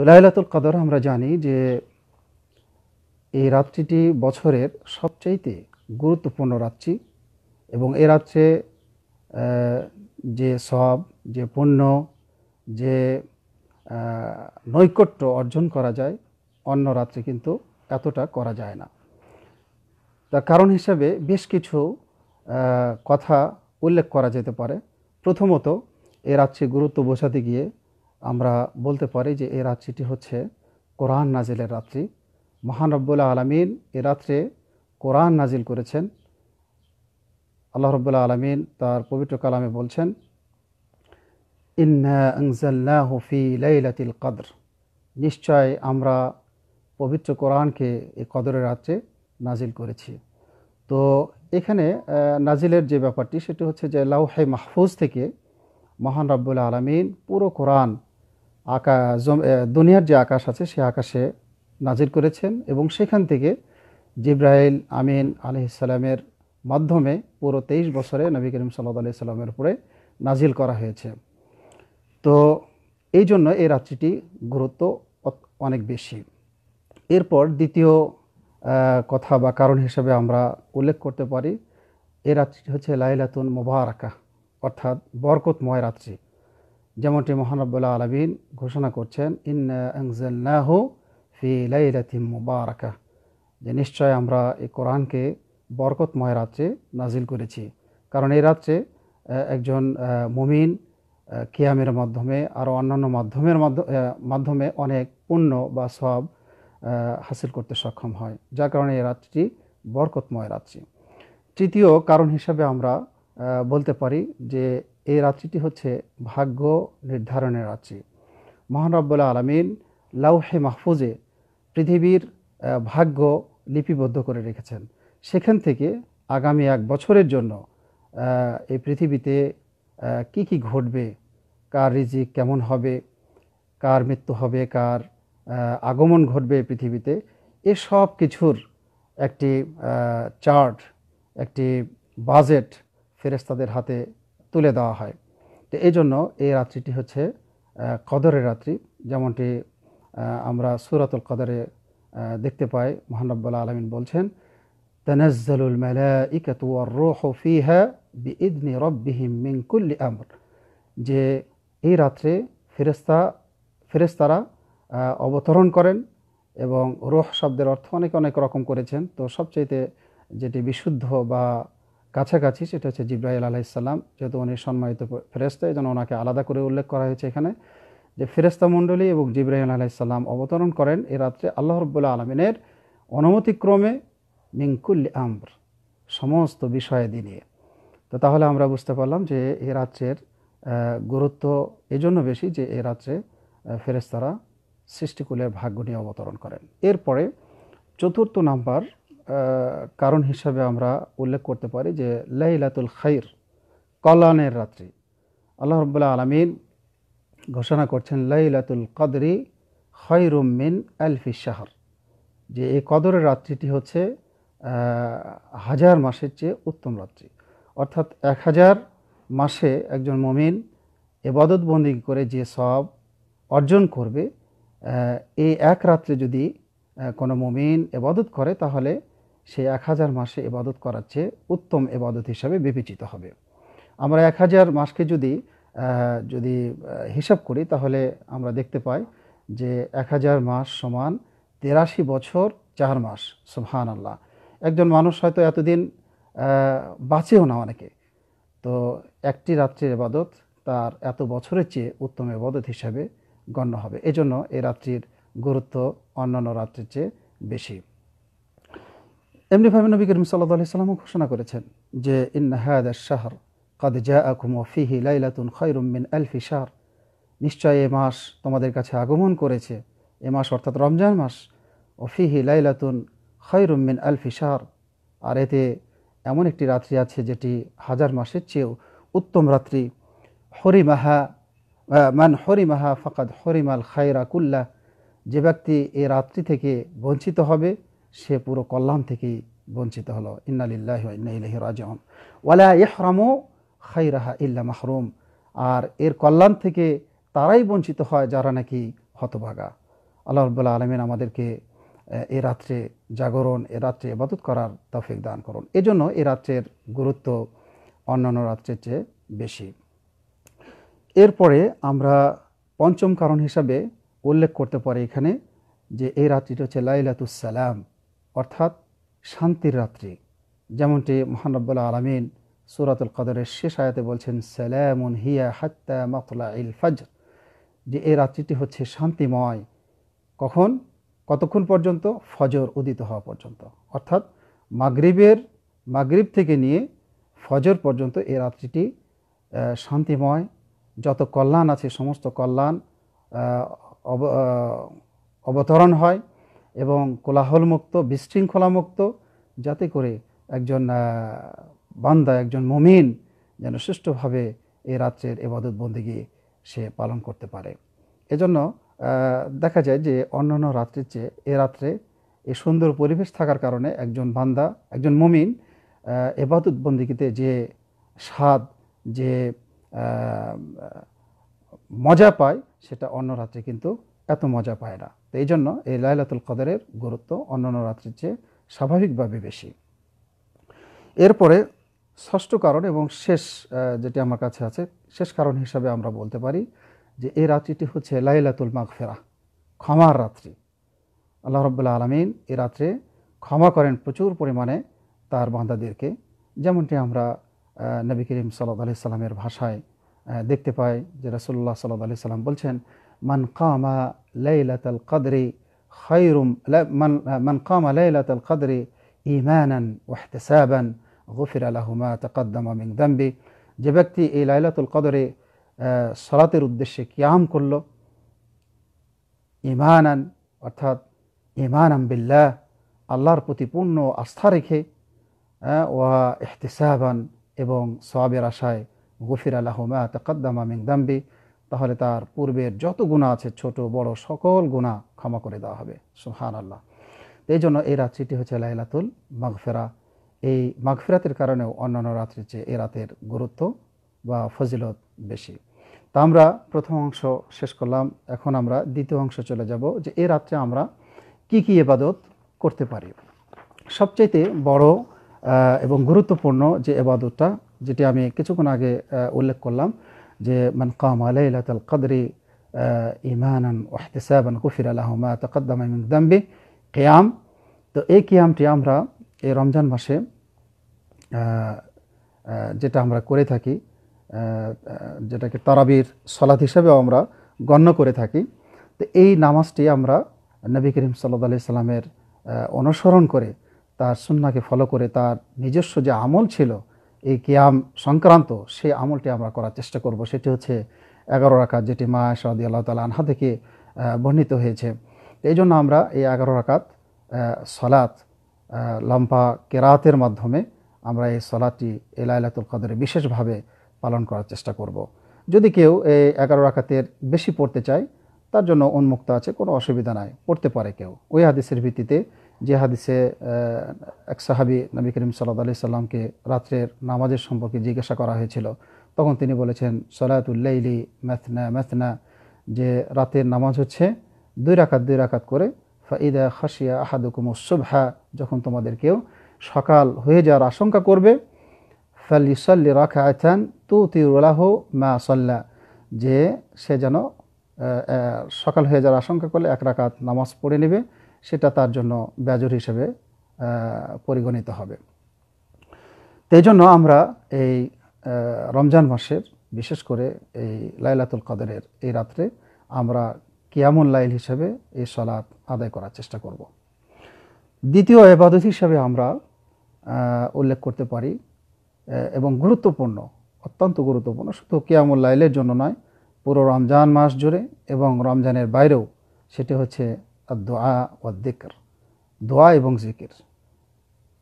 তো লাইলাতুল কদর আমরা জানি যে এই রাত্রিটি বছরের সবচাইতে গুরুত্বপূর্ণ রাত্রি এবং এ রাত্রে যে সওয়াব, যে পুণ্য, যে নৈকট্য অর্জন করা যায় অন্য রাত্রে কিন্তু এতটা করা যায় না। তার কারণ হিসাবে বেশ কিছু কথা উল্লেখ করা যেতে পারে। প্রথমত, এ রাত্রির গুরুত্ব বোঝাতে গিয়ে আমরা বলতে পারি যে এই রাত্রিটি হচ্ছে কোরআন নাজিলের রাত্রি। মহান রব্বুল আলামিন এ রাত্রে কোরআন নাজিল করেছেন। আল্লাহ রব্বুল আলামিন তার পবিত্র কালামে বলছেন, ইন্না আনজালনাহু ফি লাইলাতিল কদর, নিশ্চয় আমরা পবিত্র কোরআনকে এই কদরের রাত্রে নাজিল করেছি। তো এখানে নাজিলের যে ব্যাপারটি সেটি হচ্ছে যে লাউহে মাহফুজ থেকে মহান রব্বুল আলামিন পুরো কোরআন দুনিয়ার যে আকাশ আছে সে আকাশে নাজিল করেছেন এবং সেখান থেকে জিব্রাইল আমিন আলাইহিস সালামের মাধ্যমে পুরো 23 বছরে নবী করিম সাল্লাল্লাহু আলাইহি সাল্লামের উপরে নাজিল করা হয়েছে। তো এই জন্য এই রাত্রিটি গুরুত্ব অনেক বেশি। এরপর দ্বিতীয় কথা বা কারণ হিসেবে আমরা উল্লেখ করতে পারি, এই রাত্রিটি হচ্ছে লাইলাতুন মুবারাকা, অর্থাৎ বরকতময় রাত্রি। যেমনটি মহান রব্বুল আলামিন ঘোষণা করছেন, ইন্না আনজালনাহু ফি লাইলাতিন মুবারাকা, যে নিশ্চয় আমরা এই কোরআনকে বরকতময় রাত্রে নাজিল করেছি। কারণ এই রাত্রে একজন মুমিন কিয়ামের মাধ্যমে আরও অন্যান্য মাধ্যমে অনেক পুণ্য বা সওয়াব হাসিল করতে সক্ষম হয়, যার কারণে এই রাত্রিটি বরকতময় রাত্রি। তৃতীয় কারণ হিসাবে আমরা বলতে পারি যে এই রাত্রিটি হচ্ছে ভাগ্য নির্ধারণের রাত্রি। মহান রব্বুল আলামিন লাউহে মাহফুজে পৃথিবীর ভাগ্য লিপিবদ্ধ করে রেখেছেন। সেখান থেকে আগামী 1 বছরের জন্য এই পৃথিবীতে কি কি ঘটবে, কার রিজিক কেমন হবে, কার মৃত্যু হবে, কার আগমন ঘটবে পৃথিবীতে, এ সব কিছুর একটি চার্ট, একটি বাজেট ফেরেশতাদের হাতে তুলে দেওয়া হয়। তো এই জন্য এই রাত্রিটি হচ্ছে কদরের রাত্রি। যেমনটি আমরা সূরাতুল কদরে দেখতে পাই, মহান রব্বুল আলামিন বলছেন, তানাজ্জালুল মালাইকাতু ওয়ার রূহু ফিহা বিইذনি রাব্বিহিম মিন কুল্লি আমর, যে এই রাত্রে ফেরেশতারা অবতরণ করেন। এবং রূহ শব্দের অর্থ অনেক রকম করেছেন। তো সবচাইতে যেটি বিশুদ্ধ বা কাছাকাছি সেটা হচ্ছে জিব্রাইল আলাইহিস সালাম, যেহেতু উনি সম্মানিত ফেরেশতা, এই জন্য ওনাকে আলাদা করে উল্লেখ করা হয়েছে এখানে, যে ফেরেশতা মণ্ডলী এবং জিব্রাইল আলাইহিস সালাম অবতরণ করেন এই রাত্রে আল্লাহ রাব্বুল আলামিনের অনুমতিক্রমে মিন কুল্লি আমর, সমস্ত বিষয়াদি নিয়ে। তো তাহলে আমরা বুঝতে পারলাম যে এই রাত্রের গুরুত্ব এজন্য বেশি যে এই রাত্রে ফেরেশতারা সৃষ্টিকুলের ভাগ্য নিয়ে অবতরণ করেন। এরপরে চতুর্থ নাম্বার কারণ হিসাবে আমরা উল্লেখ করতে পারি যে লাইলাতুল খাইর, কল্যাণের রাত্রি। আল্লাহ রাব্বুল আলামিন ঘোষণা করছেন, লাইলাতুল কদরি খায়রুম মিন আলফি শাহর, যে এই কদরের রাত্রিটি হচ্ছে 1000 মাসের চেয়ে উত্তম রাত্রি। অর্থাৎ 1000 মাসে একজন মুমিন ইবাদত বন্দেগী করে যে সওয়াব অর্জন করবে, এই এক রাত্রে যদি কোনো মুমিন ইবাদত করে তাহলে সেই 1000 মাসে ইবাদত করার চেয়ে উত্তম ইবাদত হিসাবে বিবেচিত হবে। আমরা 1000 মাসকে যদি হিসাব করি তাহলে আমরা দেখতে পাই যে 1000 মাস সমান 83 বছর 4 মাস। সুবহানাল্লাহ। একজন মানুষ হয়তো এতদিন বাঁচেও না অনেকে, তো একটি রাত্রির ইবাদত তার এত বছরের চেয়ে উত্তম ইবাদত হিসাবে গণ্য হবে। এজন্য এই রাত্রির গুরুত্ব অন্যান্য রাত্রির চেয়ে বেশি। এমনিভাবে নবী করিম সাল্লাল্লাহু আলাইহি সাল্লাম ঘোষণা করেছেন যে ইন্না হাযা আশ-শাহর ক্বাদ জাআকুম ওয়া ফীহি লাইলাতুন খায়রুম মিন আলফি শাহর, নিশ্চয় এই মাস তোমাদের কাছে আগমন করেছে, এই মাস অর্থাৎ রমজান মাস, ওয়া ফীহি লাইলাতুন খায়রুম মিন আলফি শাহর, আর এতে এমন একটি রাত্রি আছে যেটি 1000 মাসের চেয়েও উত্তম রাত্রি। হরিমাহা মান হরিমাহা ফাকাদ হরিমাল খায়রা কুল্লাহ, যে ব্যক্তি এই রাত্রি থেকে বঞ্চিত হবে সে পুরো কল্যাণ থেকেই বঞ্চিত হলো। ইন্না লিল্লাহি ওয়া ইন্না ইলাইহি রাজিউন। ওয়ালা ইহরামু খায়রাহা ইল্লা মাহরুম, আর এর কল্যাণ থেকে তারাই বঞ্চিত হয় যারা নাকি হতভাগা। আল্লাহ রাব্বুল আলামিন আমাদেরকে এ রাত্রে জাগরণ, এ রাত্রে ইবাদত করার তৌফিক দান করুন। এজন্য এ রাত্রের গুরুত্ব অন্যান্য রাত্রের চেয়ে বেশি। এরপরে আমরা পঞ্চম কারণ হিসাবে উল্লেখ করতে পারি এখানে যে এই রাত্রিটা হচ্ছে লাইলাতুস সালাম, অর্থাৎ শান্তির রাত্রি। যেমনটি মহান রব্বুল আলামিন সূরাতুল কদরের শেষ আয়াতে বলছেন, সালামুন হিয়া হাত্তা মাতলাইল ফজর, যে এই রাত্রিটি হচ্ছে শান্তিময়। কখন? কতক্ষণ পর্যন্ত? ফজর উদিত হওয়া পর্যন্ত। অর্থাৎ মাগরিব থেকে নিয়ে ফজর পর্যন্ত এই রাত্রিটি শান্তিময়। যত কল্যাণ আছে সমস্ত কল্যাণ অবতরণ হয় এবং কোলাহলমুক্ত, বিশৃঙ্খলামুক্ত, যাতে করে একজন বান্দা, একজন মুমিন যেন সুষ্ঠুভাবে এই রাত্রের ইবাদত বন্দেগী সে পালন করতে পারে। এজন্য দেখা যায় যে অন্যান্য রাত্রির চেয়ে এ রাত্রে এই সুন্দর পরিবেশ থাকার কারণে একজন বান্দা, একজন মুমিন ইবাদত বন্দেগীতে যে স্বাদ, যে মজা পায়, সেটা অন্য রাত্রে কিন্তু এত মজা পায় না। তো এই জন্য এই লাইলাতুল কদরের গুরুত্ব অন্যান্য রাত্রির চেয়ে স্বাভাবিকভাবে বেশি। এরপরে ষষ্ঠ কারণ এবং শেষ যেটি আমার কাছে আছে, শেষ কারণ হিসাবে আমরা বলতে পারি যে এই রাত্রিটি হচ্ছে লাইলাতুল মাগফিরাহ, ক্ষমার রাত্রি। আল্লাহ রাব্বুল আলামিন এই রাত্রে ক্ষমা করেন প্রচুর পরিমাণে তার বান্দাদেরকে। যেমনটি আমরা নবী করিম সাল্লাল্লাহু আলাইহি সাল্লামের ভাষায় দেখতে পাই যে রাসূলুল্লাহ সাল্লাল্লাহু আলাইহি সাল্লাম বলছেন, মান কামা লাইলাতাল কদরি খায়রুম মান কামা লাইলাতাল কদরি ঈমানান ওয়া ইহতিসাবান গুফিরা লাহু মা তাকদ্দামা মিন যামবি, যে ব্যক্তি এই লাইলাতুল কদরে সালাতের উদ্দেশ্যে কিয়াম করল, ঈমানান অর্থাৎ ঈমানান বিল্লাহ, আল্লাহর প্রতি পূর্ণ আস্থা রেখে, ওয়া ইহতিসাবান এবং সওয়াবের আশায়, গুফিরা লাহু মা তাকদ্দামা মিন যামবি, তাহলে তার পূর্বের যত গুনাহ আছে ছোট বড় সকল গুনাহ ক্ষমা করে দেওয়া হবে। সুবহানাল্লাহ। এই জন্য এই রাত্রিটি হচ্ছে লাইলাতুল মাগফিরাহ। এই মাগফিরাতের কারণেও অন্যান্য রাত্রির চেয়ে এই রাতের গুরুত্ব বা ফজিলত বেশি। তা আমরা প্রথম অংশ শেষ করলাম, এখন আমরা দ্বিতীয় অংশ চলে যাব যে এই রাত্রে আমরা কি কি ইবাদত করতে পারি। সবচেয়ে বড় এবং গুরুত্বপূর্ণ যে ইবাদতটা, যেটি আমি কিছুক্ষণ আগে উল্লেখ করলাম, যে মান কামা লাইলাতুল কদরি ঈমানান ওয়া ইহতিসাবান গুফিরা লাহু মা তাকদ্দামা মিন যামবি, কিয়াম। তো এই কিয়ামটি আমরা এই রমজান মাসে যেটা আমরা করে থাকি, যেটাকে তারাবির সালাত হিসেবেও আমরা গণ্য করে থাকি। তো এই নামাজটি আমরা নবী করিম সাল্লাল্লাহু আলাইহি সাল্লামের অনুসরণ করে, তার সুন্নাহকে ফলো করে, তার নিজস্ব যে আমল ছিল এই কিয়াম সংক্রান্ত, সেই আমলটি আমরা করার চেষ্টা করব। সেটি হচ্ছে 11 রাকাত, যেটি মা আয়েশা রাদিয়াল্লাহু তাআলা আনহা থেকে বর্ণিত হয়েছে। এই জন্য আমরা এই 11 রাকাত সালাত লম্বা কেরাতের মাধ্যমে আমরা এই সালাতটি এই লাইলাতুল কদরে বিশেষভাবে পালন করার চেষ্টা করব। যদি কেউ এই 11 রাকাতের বেশি পড়তে চায়, তার জন্য উন্মুক্ত আছে, কোনো অসুবিধা নাই, পড়তে পারে কেউ। ওই হাদিসের ভিত্তিতে, যে হাদিসে এক সাহাবী নবী করিম সাল্লাল্লাহু আলাইহি সাল্লামকে রাত্রের নামাজের সম্পর্কে জিজ্ঞাসা করা হয়েছিল, তখন তিনি বলেছেন সলাতুল লাইলি মাসনা মাসনা, যে রাতের নামাজ হচ্ছে 2 রাকাত 2 রাকাত করে। ফাইদা খাশিয়া আহাদুকুমুস সুবহা, যখন তোমাদের কেউ সকাল হয়ে যাওয়ার আশঙ্কা করবে, ফালিসাল্লি রাকাতান তুতিরু লাহু মা সাল্লা, যে সে যেন সকাল হয়ে যাওয়ার আশঙ্কা করলে 1 রাকাত নামাজ পড়ে নেবে, সেটা তার জন্য বেজর হিসেবে পরিগণিত হবে। তো এই জন্য আমরা এই রমজান মাসের বিশেষ করে এই লাইলাতুল কদরের এই রাত্রে আমরা কিয়ামুল লাইল হিসেবে এই সালাত আদায় করার চেষ্টা করব। দ্বিতীয় ইবাদত হিসেবে আমরা উল্লেখ করতে পারি এবং গুরুত্বপূর্ণ, অত্যন্ত গুরুত্বপূর্ণ, শুধু কিয়ামুল লাইলের জন্য নয়, পুরো রমজান মাস জুড়ে এবং রমজানের বাইরেও, সেটি হচ্ছে দোয়া ওয়া যিকর, দোয়া এবং জিকির।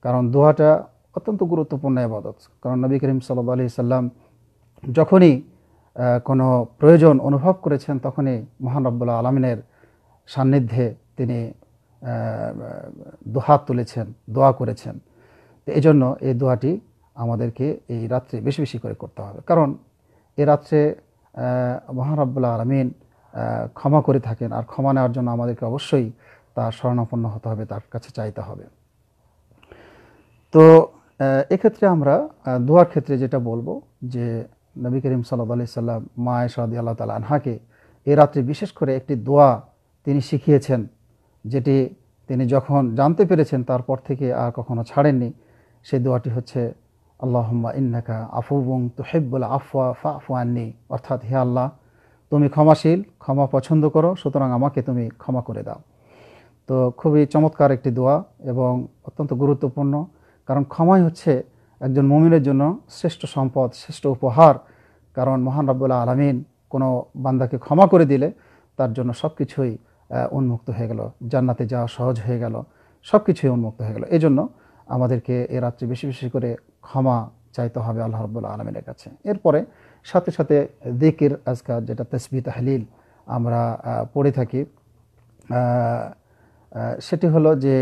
কারণ দোয়াটা অত্যন্ত গুরুত্বপূর্ণ ইবাদত। কারণ নবী করিম সাল্লাল্লাহু আলাইহি সাল্লাম যখনই কোনো প্রয়োজন অনুভব করেছেন, তখনই মহান রব্বুল আলামিনের সান্নিধ্যে তিনি দুহাত তুলেছেন, দোয়া করেছেন। তো এই জন্য এই দোয়াটি আমাদেরকে এই রাত্রে বেশি বেশি করে করতে হবে। কারণ এই রাত্রে মহান রব্বুল আলামিন ক্ষমা করে থাকেন। আর ক্ষমা নেওয়ার জন্য আমাদেরকে অবশ্যই তার শরণাপন্ন হতে হবে, তার কাছে চাইতে হবে। তো এক্ষেত্রে আমরা দোয়ার ক্ষেত্রে যেটা বলবো যে নবী করিম সাল্লাল্লাহু আলাইহি সাল্লাম মা আয়েশা রাদিয়াল্লাহু তাআলা আনহাকে এই রাত্রে বিশেষ করে একটি দোয়া তিনি শিখিয়েছেন, যেটি তিনি যখন জানতে পেরেছেন তারপর থেকে আর কখনো ছাড়েননি। সেই দোয়াটি হচ্ছে আল্লাহুম্মা ইন্নাকা আফুউন তুহিব্বুল আফওয়া ফাফু আন্নি, অর্থাৎ হে আল্লাহ, তুমি ক্ষমাশীল, ক্ষমা পছন্দ করো, সুতরাং আমাকে তুমি ক্ষমা করে দাও। তো খুবই চমৎকার একটি দোয়া এবং অত্যন্ত গুরুত্বপূর্ণ, কারণ ক্ষমাই হচ্ছে একজন মুমিনের জন্য শ্রেষ্ঠ সম্পদ, শ্রেষ্ঠ উপহার। কারণ মহান রব্বুল আলামিন কোনো বান্দাকে ক্ষমা করে দিলে তার জন্য সব কিছুই উন্মুক্ত হয়ে গেল, জান্নাতে যাওয়া সহজ হয়ে গেল, সব কিছুই উন্মুক্ত হয়ে গেল। এই জন্য আমাদেরকে এ রাত্রে বেশি বেশি করে ক্ষমা চাইতে হবে আল্লাহ রব্বুল আলামিনের কাছে। এরপরে সাথে সাথে যিকির আজকার, যেটা তাসবিহ তাহলিল আমরা পড়ে থাকি, সেটি হলো যে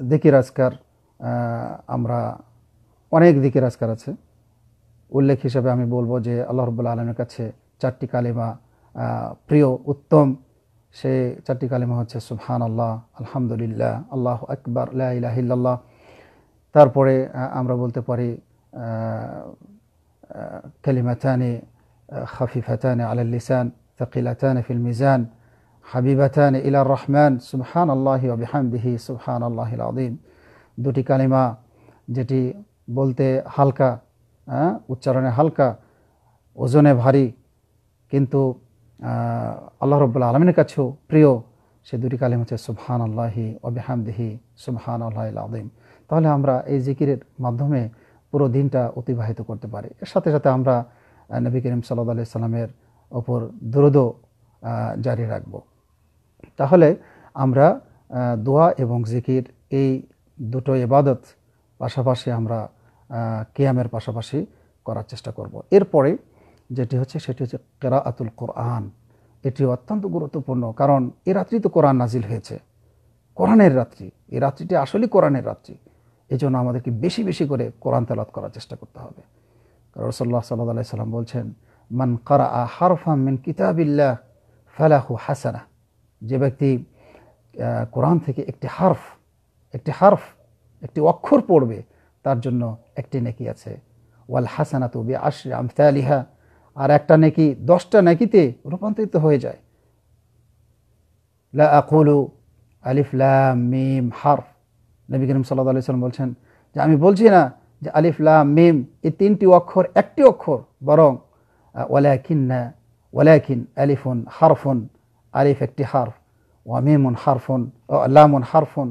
যিকির আজকার, আমরা অনেক যিকির আজকার আছে। উল্লেখ হিসেবে আমি বলবো যে আল্লাহ রাব্বুল আলামিনের কাছে 4টি কালিমা প্রিয়, উত্তম। সেই 4টি কালিমা হচ্ছে সুবহানাল্লাহ, আলহামদুলিল্লাহ, আল্লাহু আকবার, লা ইলাহা ইল্লাল্লাহ। তারপরে আমরা বলতে পারি কালিমাতানি খাফিফাতানি আলাল লিসান থাকিলাতানি ফিল মিজান হাবিবাতানি ইলার রহমান সুবহানাল্লাহি ওয়া বিহামদিহি সুবহানাল্লাহিল আযীম। 2টি কালিমা যেটি বলতে হালকা, উচ্চারণে হালকা, ওজনে ভারী, কিন্তু আল্লাহ রাব্বুল আলামিনের কাছেও প্রিয়। সেই 2টি কালিমা হচ্ছে সুবহানাল্লাহি ওয়া বিহামদিহি সুবহানাল্লাহিল আযীম। তাহলে আমরা এই জিকিরের মাধ্যমে পুরো দিনটা অতিবাহিত করতে পারি। এর সাথে সাথে আমরা নবী করিম সাল্লাল্লাহু আলাইহি সাল্লামের ওপর দরুদও জারি রাখব। তাহলে আমরা দোয়া এবং জিকির এই দুটো ইবাদত পাশাপাশি আমরা কিয়ামের পাশাপাশি করার চেষ্টা করব। এরপরে যেটি হচ্ছে সেটি হচ্ছে কিরাআতুল কোরআন। এটি অত্যন্ত গুরুত্বপূর্ণ, কারণ এই রাত্রি তো কোরআন নাজিল হয়েছে, কোরআনের রাত্রি। এই রাত্রিটি আসলেই কোরআনের রাত্রি। এই জন্য আমাদেরকে বেশি বেশি করে কোরআন তেলাওয়াত করার চেষ্টা করতে হবে। রাসূলুল্লাহ সাল্লাল্লাহু আলাইহি সাল্লাম বলছেন, মান কারাআ হারফাম মিন কিতাবিল্লাহ ফালাহু হাসানাহ। যে ব্যক্তি কোরআন থেকে একটি হারফ একটি অক্ষর পড়বে, তার জন্য একটি নেকি আছে। ওয়াল হাসানাতু বিআশরি আমসালিহা, আর একটা নেকি 10টা নেকিতে রূপান্তরিত হয়ে যায়। লা আকুলু আলিফ লাম মিম হারফ। নবী করিম সাল্লাল্লাহু আলাইহি সাল্লাম বলছেন যে আমি বলছি না যে আলিফ লাম মিম এই 3টি অক্ষর একটি অক্ষর, বরং ওয়ালাকিন আলিফুন হারফুন, আলিফ একটি হারফ, ওয়া মিমুন হারফুন, লামুন হারফুন,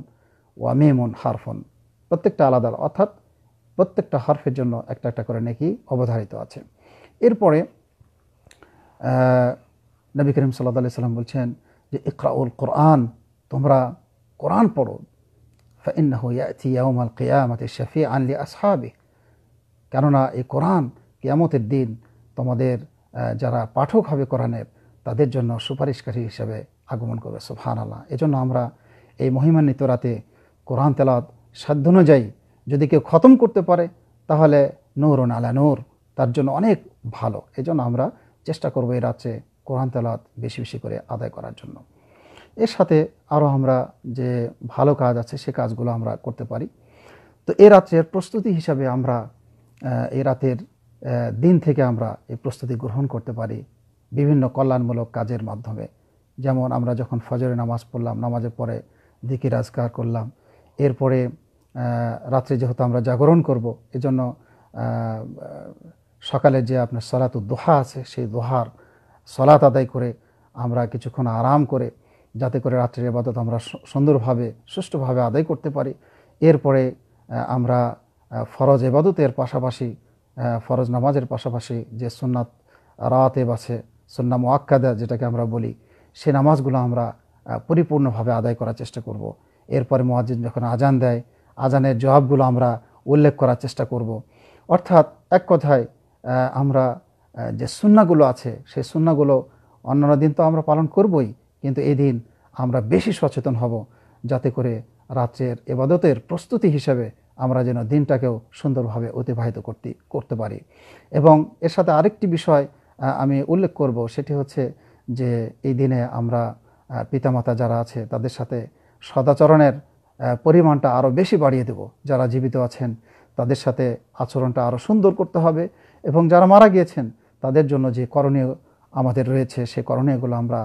ওয়া মিমুন হারফুন। প্রত্যেকটা আলাদা, অর্থাৎ প্রত্যেকটা হারফের জন্য একটা একটা করে নেকি অবধারিত আছে। এরপরে নবী করিম সাল্লাল্লাহু আলাইহি সাল্লাম বলছেন যে ইকরাউল কোরআন, তোমরা কোরআন পড়ো। ফাইন্নাহু ইয়াতি ইয়াউমাল কিয়ামাতি শাফিআন লিআসহাবিহি, কেননা এই কোরআন কিয়ামতের দিন তোমাদের যারা পাঠক হবে কোরআনের, তাদের জন্য সুপারিশকারী হিসেবে আগমন করবে। সুবহানাল্লাহ। এজন্য আমরা এই মহিমান্বিত রাতে কোরআন তেলাওয়াত সাধ্য অনুযায়ী যদি কেউ খতম করতে পারে, তাহলে নূরুন আলা নূর, তার জন্য অনেক ভালো। এজন্য আমরা চেষ্টা করব এই রাত্রে কোরআন তেলাওয়াত বেশি বেশি করে আদায় করার জন্য। এর সাথে আরও আমরা যে ভালো কাজ আছে সে কাজগুলো আমরা করতে পারি। তো এই রাত্রের প্রস্তুতি হিসাবে আমরা এই রাতের দিন থেকে আমরা এই প্রস্তুতি গ্রহণ করতে পারি বিভিন্ন কল্যাণমূলক কাজের মাধ্যমে। যেমন আমরা যখন ফজরের নামাজ পড়লাম, নামাজের পরে যিকির আজকার করলাম, এরপরে রাত্রে যেহেতু আমরা জাগরণ করব, এজন্য সকালে যে আপনার সলাতুদ দোহা আছে, সেই দোহার সলাত আদায় করে আমরা কিছুক্ষণ আরাম করে, যাতে করে রাত্রের ইবাদত আমরা সুন্দরভাবে সুষ্ঠুভাবে আদায় করতে পারি। এরপরে আমরা ফরজ ইবাদতের পাশাপাশি, ফরজ নামাজের পাশাপাশি যে সুন্নাত রাওয়াতিব আছে, সুন্নাহ মুআক্কাদা যেটাকে আমরা বলি, সে নামাজগুলো আমরা পরিপূর্ণভাবে আদায় করার চেষ্টা করব। এরপরে মুয়াজ্জিন যখন আজান দেয়, আজানের জবাবগুলো আমরা উল্লেখ করার চেষ্টা করব। অর্থাৎ এক কথায় আমরা যে সুন্নাহগুলো আছে সেই সুন্নাহগুলো অন্যান্য দিন তো আমরা পালন করবই, কিন্তু এই দিন আমরা বেশি সচেতন হব, যাতে করে রাত্রের ইবাদতের প্রস্তুতি হিসেবে আমরা যেন দিনটাকেও সুন্দরভাবে অতিবাহিত করতে পারি। এবং এর সাথে আরেকটি বিষয় আমি উল্লেখ করব সেটি হচ্ছে যে এই দিনে আমরা পিতামাতা যারা আছে তাদের সাথে সদাচরণের পরিমাণটা আরও বেশি বাড়িয়ে দেব। যারা জীবিত আছেন তাদের সাথে আচরণটা আরও সুন্দর করতে হবে, এবং যারা মারা গিয়েছেন তাদের জন্য যে করণীয় আমাদের রয়েছে সেই করণীয়গুলো আমরা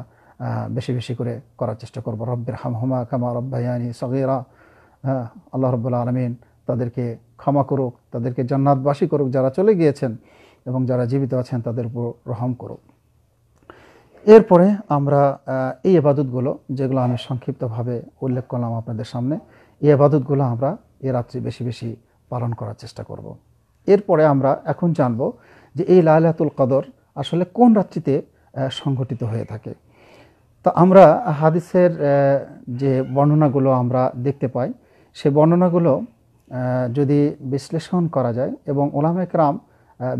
বেশি বেশি করে করার চেষ্টা করব। রব্বির হামহুমা কামা রব্বায়ানি সগীরা। আল্লাহ রাব্বুল আলামিন তাদেরকে ক্ষমা করুক, তাদেরকে জান্নাতবাসী করুক যারা চলে গিয়েছেন, এবং যারা জীবিত আছেন তাদের উপর রহম করুক। এরপরে আমরা এই ইবাদতগুলো যেগুলো আমি সংক্ষিপ্তভাবে উল্লেখ করলাম আপনাদের সামনে, এই ইবাদতগুলো আমরা এ রাত্রি বেশি বেশি পালন করার চেষ্টা করব। এরপরে আমরা এখন জানব যে এই লাইলাতুল কদর আসলে কোন রাত্রিতে সংঘটিত হয়ে থাকে। তো আমরা হাদিসের যে বর্ণনাগুলো আমরা দেখতে পাই, সেই বর্ণনাগুলো যদি বিশ্লেষণ করা যায়, এবং ওলামায়ে কেরাম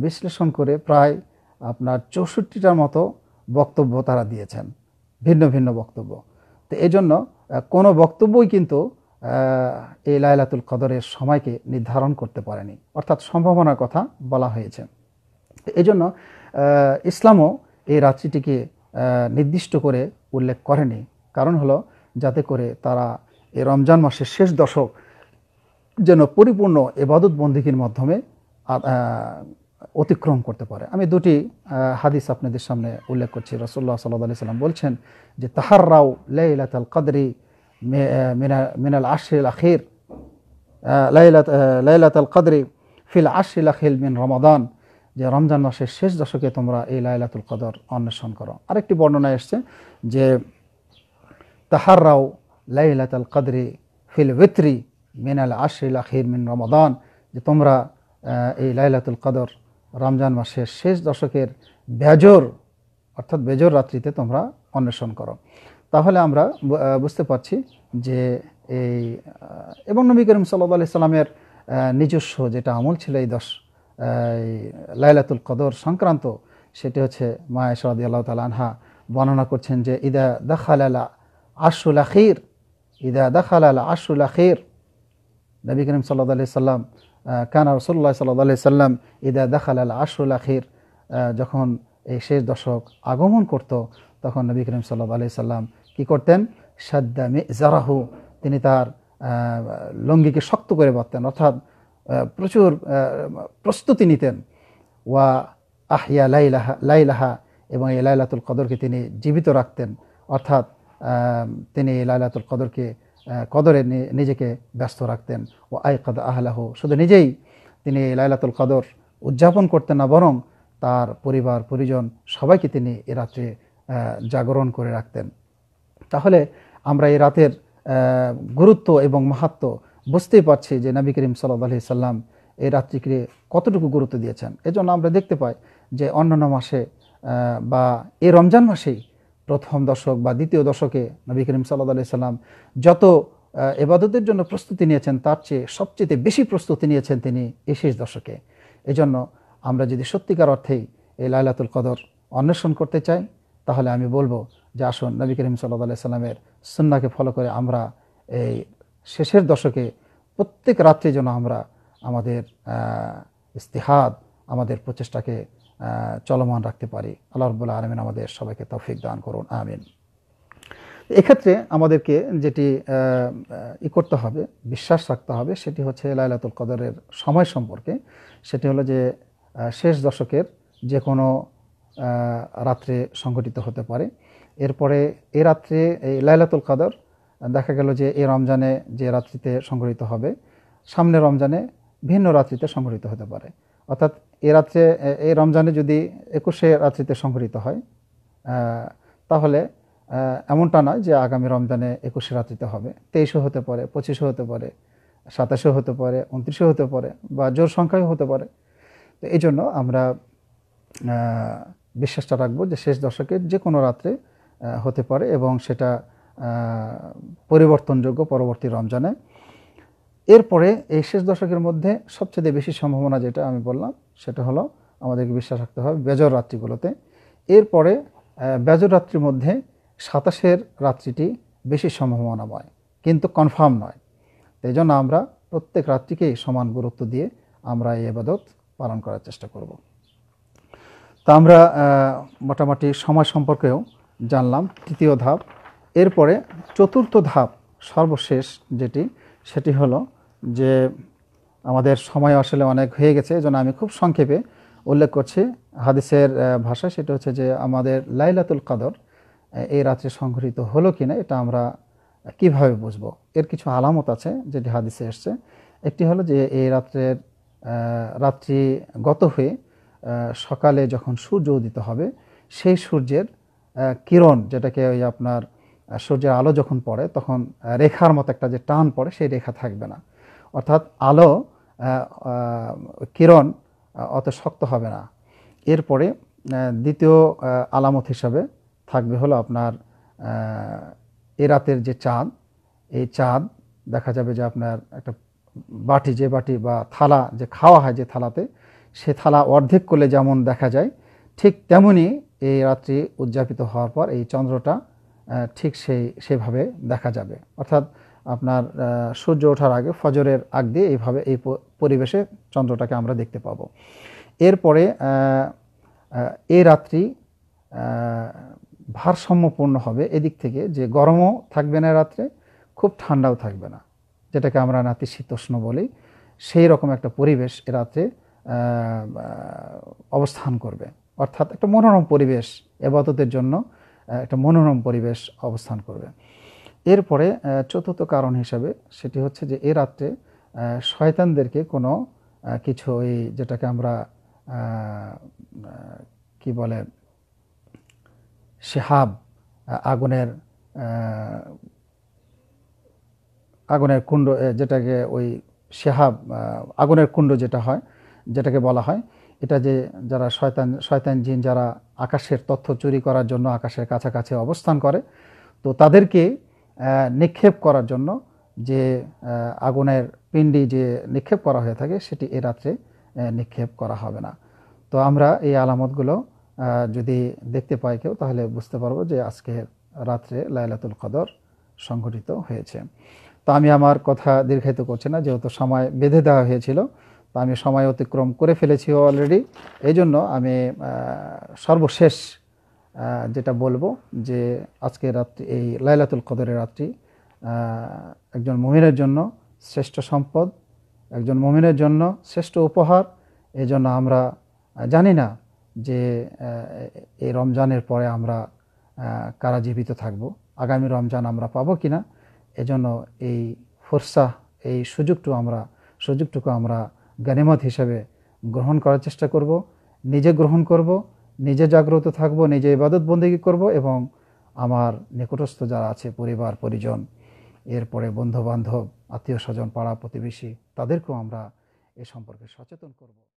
বিশ্লেষণ করে প্রায় আপনার 64টার মতো বক্তব্য তারা দিয়েছেন, ভিন্ন ভিন্ন বক্তব্য। তো এই জন্য কোনো বক্তব্যই কিন্তু এই লাইলাতুল কদরের সময়কে নির্ধারণ করতে পারেনি, অর্থাৎ সম্ভাবনার কথা বলা হয়েছে। এই জন্য ইসলামও এই রাত্রিটিকে নির্দিষ্ট করে উল্লেখ করেনি, কারণ হলো যাতে করে তারা এই রমজান মাসের শেষ দশক যেন পরিপূর্ণ ইবাদত বন্দেগীর মাধ্যমে অতিক্রম করতে পারে। আমি দুটি হাদিস আপনাদের সামনে উল্লেখ করছি। রাসূলুল্লাহ সাল্লাল্লাহু আলাইহি সাল্লাম বলছেন যে তাহাররাউ লাইলাতুল কদরি মিনাল আশরিল আখির, লাইলাতুল কদরি ফিল আশরিল আখির মিন রমাদান, যে রমজান মাসের শেষ দশকে তোমরা এই লাইলাতুল কদর অন্বেষণ করো। আরেকটি বর্ণনায় এসছে যে তাহাররাউ লাইলাতুল কদরি ফিল ওয়িত্রি মিনাল আশরিল আখির মিন রমাদান, যে তোমরা এই লাইলাতুল কদর রমজান মাসের শেষ দশকের বেজর, অর্থাৎ বেজর রাত্রিতে তোমরা অন্বেষণ করো। তাহলে আমরা বুঝতে পারছি যে এই, এবং নবী করিম সাল্লাল্লাহু আলাইহি সাল্লামের নিজস্ব যেটা আমল ছিল এই লাইলাতুল কদর সংক্রান্ত, সেটি হচ্ছে মা আয়েশা রাদিয়াল্লাহু তাআলা আনহা বর্ণনা করছেন যে ইদা দাখালাল আশরুল আখির, ইদা দাখালাল আশরুল আখির, নবী করিম সাল্লাল্লাহু আলাইহি সাল্লাম কানা রাসূলুল্লাহ সাল্লাল্লাহু আলাইহি সাল্লাম ইদা দাখালাল আশরুল আখির, যখন এই শেষ দশক আগমন করত তখন নবী করিম সাল্লাল্লাহু আলাইহি সাল্লাম কি করতেন? শাদ্দা মিজারাহু, তিনি তার লঙ্গিকে শক্ত করে বাঁধতেন, অর্থাৎ প্রচুর প্রস্তুতি নিতেন। ওয়া আহিয়া লাইলাহা, এবং এই লাইলাতুল কদরকে তিনি জীবিত রাখতেন, অর্থাৎ তিনি লাইলাতুল কদরে নিজেকে ব্যস্ত রাখতেন। ও আইকাদ আহলাহু, শুধু নিজেই তিনি লাইলাতুল কদর উদযাপন করতেন না, বরং তার পরিবার পরিজন সবাইকে তিনি এ রাত্রে জাগরণ করে রাখতেন। তাহলে আমরা এই রাতের গুরুত্ব এবং মাহাত্ম্য বুঝতেই পারছি যে নবী করিম সাল্লাল্লাহু আলাইহি সাল্লাম এই রাত্রিকে কতটুকু গুরুত্ব দিয়েছেন। এজন্য আমরা দেখতে পাই যে অন্যান্য মাসে বা এই রমজান মাসেই প্রথম দশক বা দ্বিতীয় দশকে নবী করিম সাল্লাল্লাহু আলাইহি সাল্লাম যত ইবাদতের জন্য প্রস্তুতি নিয়েছেন তার চেয়ে সবচেয়ে বেশি প্রস্তুতি নিয়েছেন তিনি এই শেষ দশকে। এজন্য আমরা যদি সত্যিকার অর্থেই এই লাইলাতুল কদর অন্বেষণ করতে চাই, তাহলে আমি বলবো যে আসুন নবী করিম সাল্লাল্লাহু আলাইহি সাল্লামের সুন্নাহকে ফলো করে আমরা এই শেষের দশকে প্রত্যেক রাত্রে যেন আমরা আমাদের ইস্তিহাদ, আমাদের প্রচেষ্টাকে চলমান রাখতে পারি। আল্লাহ রাব্বুল আলামিন আমাদের সবাইকে তৌফিক দান করুন, আমিন। এক্ষেত্রে আমাদেরকে যেটি করতে হবে, বিশ্বাস রাখতে হবে, সেটি হচ্ছে লাইলাতুল কদরের সময় সম্পর্কে। সেটি হলো যে শেষ দশকের যে কোনো রাত্রে সংঘটিত হতে পারে। এরপরে এই রাত্রে এই লাইলাতুল কদর দেখা গেল যে এই রমজানে যে রাত্রিতে সংঘটিত হবে, সামনের রমজানে ভিন্ন রাত্রিতে সংঘটিত হতে পারে। অর্থাৎ এই রমজানে যদি 21শে রাত্রিতে সংঘটিত হয়, তাহলে এমনটা নয় যে আগামী রমজানে 21শে রাত্রিতে হবে, 23শে হতে পারে, 25শে হতে পারে, 27শে হতে পারে, 29শে হতে পারে, বা জোর সংখ্যায় হতে পারে। তো এই জন্য আমরা বিশ্বাসটা রাখবো যে শেষ দশকের যে কোনো রাত্রে হতে পারে, এবং সেটা পরিবর্তনযোগ্য পরবর্তী রমজানে। এরপরে এই শেষ দশকের মধ্যে সবচেয়ে বেশি সম্ভাবনা যেটা আমি বললাম সেটা হলো আমাদেরকে বিশ্বাস রাখতে হবে বেজর রাত্রিগুলোতে। এরপরে বেজর রাত্রির মধ্যে 27শের রাত্রিটি বেশি সম্ভাবনাময়, কিন্তু কনফার্ম নয়। এই জন্য আমরা প্রত্যেক রাত্রিকেই সমান গুরুত্ব দিয়ে আমরা এই ইবাদত পালন করার চেষ্টা করব। তা আমরা মোটামুটি সময় সম্পর্কেও জানলাম, তৃতীয় ধাপ। এরপরে চতুর্থ ধাপ, সর্বশেষ যেটি, সেটি হলো যে আমাদের সময় আসলে অনেক হয়ে গেছে, এজন্য আমি খুব সংক্ষেপে উল্লেখ করছি হাদিসের ভাষায়। সেটা হচ্ছে যে আমাদের লাইলাতুল কদর এই রাত্রে সংঘটিত হলো কিনা এটা আমরা কিভাবে বুঝবো। এর কিছু আলামত আছে যেটি হাদিসে এসছে। একটি হলো যে এই রাত্রি গত হয়ে সকালে যখন সূর্য উদিত হবে, সেই সূর্যের কিরণ, যেটাকে ওই আপনার সূর্যের আলো যখন পড়ে তখন রেখার মতো একটা যে টান পড়ে, সেই রেখা থাকবে না। অর্থাৎ আলো কিরণ অত শক্ত হবে না। এরপরে দ্বিতীয় আলামত হিসাবে থাকবে হলো আপনার এ রাতের যে চাঁদ, এই চাঁদ দেখা যাবে যে আপনার একটা বাটি, যে বাটি বা থালা যে খাওয়া হয় যে থালাতে, সে থালা অর্ধেক করলে যেমন দেখা যায়, ঠিক তেমনি এই রাত্রি উদযাপিত হওয়ার পর এই চন্দ্রটা ঠিক সেভাবে দেখা যাবে। অর্থাৎ আপনার সূর্য ওঠার আগে, ফজরের আগ দিয়ে এইভাবে এই পরিবেশে চন্দ্রটাকে আমরা দেখতে পাবো। এরপরে এই রাত্রি ভারসাম্যপূর্ণ হবে এদিক থেকে যে গরমও থাকবে না রাত্রে, খুব ঠান্ডাও থাকবে না, যেটাকে আমরা নাতিশীতোষ্ণ বলি। সেই রকম একটা পরিবেশ এ রাত্রে অবস্থান করবে। অর্থাৎ একটা মনোরম পরিবেশ, ইবাদতের জন্য একটা মনোরম পরিবেশ অবস্থান করবে। এরপরে চতুর্থ কারণ হিসাবে সেটি হচ্ছে যে এ রাত্রে শয়তানদেরকে কোনো কিছু, ওই যেটাকে আমরা কি বলে, শেহাব, আগুনের কুণ্ড, যেটাকে ওই শেহাব, আগুনের কুণ্ড যেটা হয়, যেটাকে বলা হয়, এটা যে যারা শয়তান জিন যারা আকাশের তথ্য চুরি করার জন্য আকাশের কাছাকাছি অবস্থান করে, তো তাদেরকে নিক্ষেপ করার জন্য যে আগুনের পিণ্ডি যে নিক্ষেপ করা হয়ে থাকে, সেটি এ রাত্রে নিক্ষেপ করা হবে না। তো আমরা এই আলামতগুলো যদি দেখতে পাই কেউ, তাহলে বুঝতে পারবো যে আজকের রাত্রে লাইলাতুল কদর সংঘটিত হয়েছে। তো আমি আমার কথা দীর্ঘায়িত করছি না, যেহেতু সময় বেঁধে দেওয়া হয়েছিল, তো আমি সময় অতিক্রম করে ফেলেছি অলরেডি। এই জন্য আমি সর্বশেষ যেটা বলবো যে আজকের রাত্রি, এই লাইলাতুল কদরের রাত্রি একজন মুমিনের জন্য শ্রেষ্ঠ সম্পদ, একজন মুমিনের জন্য শ্রেষ্ঠ উপহার। এই জন্য আমরা জানি না যে এই রমজানের পরে আমরা কারা জীবিত থাকব, আগামী রমজান আমরা পাবো কিনা। এজন্য এই ফোরসা, এই সুযোগটুকু আমরা গনিমত হিসেবে গ্রহণ করার চেষ্টা করব, নিজে গ্রহণ করব, নিজে জাগ্রত থাকব, নিজে ইবাদত বন্দেগী করব, এবং আমার নিকটস্থ যারা আছে, পরিবার পরিজন, এরপরে বন্ধু বান্ধব, আত্মীয় স্বজন, পাড়া প্রতিবেশী, তাদেরকেও আমরা এ সম্পর্কে সচেতন করব।